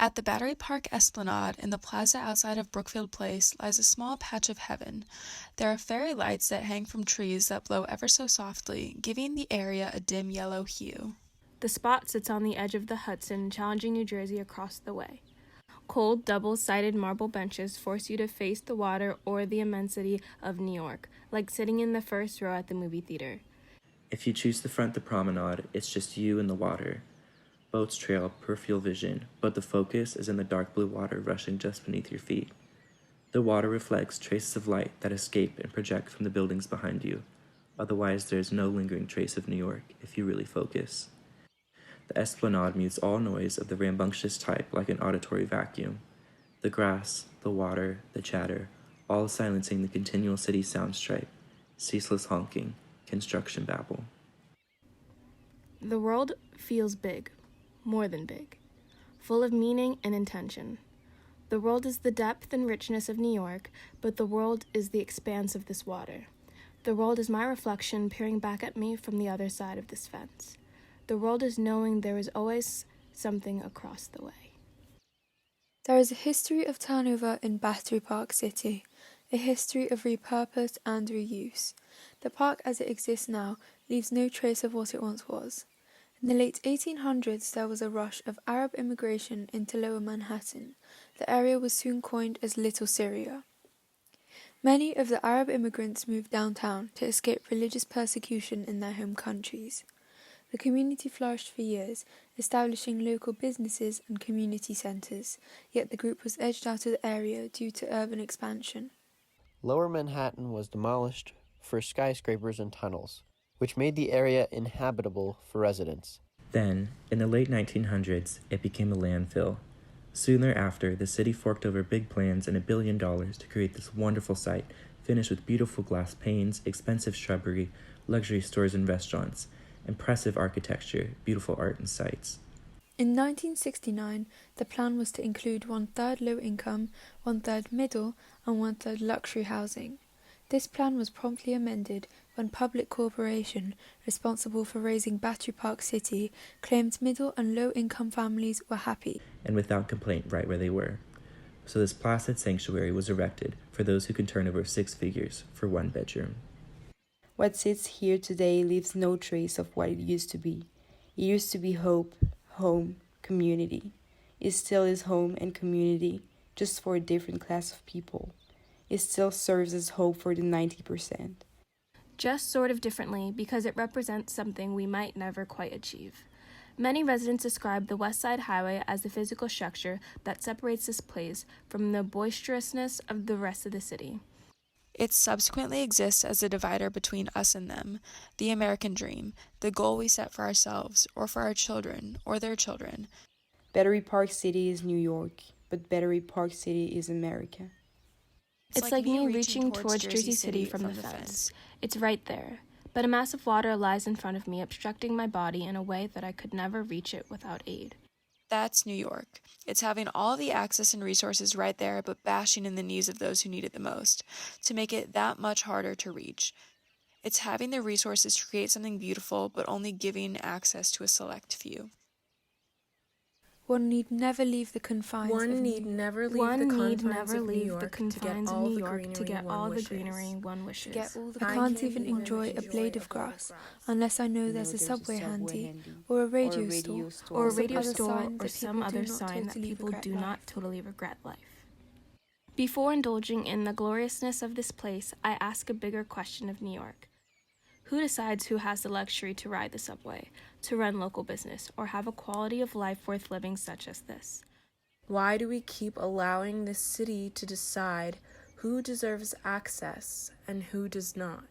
At the Battery Park Esplanade in the plaza outside of Brookfield Place lies a small patch of heaven. There are fairy lights that hang from trees that blow ever so softly, giving the area a dim yellow hue. The spot sits on the edge of the Hudson, challenging New Jersey across the way. Cold, double-sided marble benches force you to face the water or the immensity of New York, like sitting in the first row at the movie theater. If you choose to front the promenade, it's just you and the water. Boats trail peripheral vision, but the focus is in the dark blue water rushing just beneath your feet. The water reflects traces of light that escape and project from the buildings behind you. Otherwise, there is no lingering trace of New York if you really focus. The esplanade mutes all noise of the rambunctious type like an auditory vacuum. The grass, the water, the chatter, all silencing the continual city soundstripe, ceaseless honking, construction babble. The world feels big, more than big, full of meaning and intention. The world is the depth and richness of New York, but the world is the expanse of this water. The world is my reflection peering back at me from the other side of this fence. The world is knowing there is always something across the way. There is a history of turnover in Battery Park City, a history of repurpose and reuse. The park as it exists now leaves no trace of what it once was. In the late 1800s, there was a rush of Arab immigration into Lower Manhattan. The area was soon coined as Little Syria. Many of the Arab immigrants moved downtown to escape religious persecution in their home countries. The community flourished for years, establishing local businesses and community centres, yet the group was edged out of the area due to urban expansion. Lower Manhattan was demolished for skyscrapers and tunnels, which made the area inhabitable for residents. Then, in the late 1900s, it became a landfill. Soon thereafter, the city forked over big plans and $1 billion to create this wonderful site, finished with beautiful glass panes, expensive shrubbery, luxury stores and restaurants, impressive architecture, beautiful art and sights. In 1969, the plan was to include 1/3 low-income, 1/3 middle, and 1/3 luxury housing. This plan was promptly amended when Public Corporation, responsible for raising Battery Park City, claimed middle and low-income families were happy and without complaint right where they were. So this placid sanctuary was erected for those who can turn over 6 figures for 1 bedroom. What sits here today leaves no trace of what it used to be. It used to be hope, home, community. It still is home and community, just for a different class of people. It still serves as hope for the 90%. Just sort of differently because it represents something we might never quite achieve. Many residents describe the West Side Highway as the physical structure that separates this place from the boisterousness of the rest of the city. It subsequently exists as a divider between us and them, the American dream, the goal we set for ourselves, or for our children, or their children. Battery Park City is New York, but Battery Park City is America. It's like me reaching towards Jersey City from the fence. It's right there, but a mass of water lies in front of me, obstructing my body in a way that I could never reach it without aid. That's New York. It's having all the access and resources right there, but bashing in the knees of those who need it the most, to make it that much harder to reach. It's having the resources to create something beautiful, but only giving access to a select few. One need never leave the confines of New York. One need never leave the confines of New York to get all the greenery one wishes. I can't even enjoy a blade of grass unless I know there's a subway handy, or a radio store, or a radio other store, sign or that some people do other not sign that totally people regret do life. not totally regret life. Before indulging in the gloriousness of this place, I ask a bigger question of New York. Who decides who has the luxury to ride the subway, to run local business, or have a quality of life worth living such as this? Why do we keep allowing this city to decide who deserves access and who does not?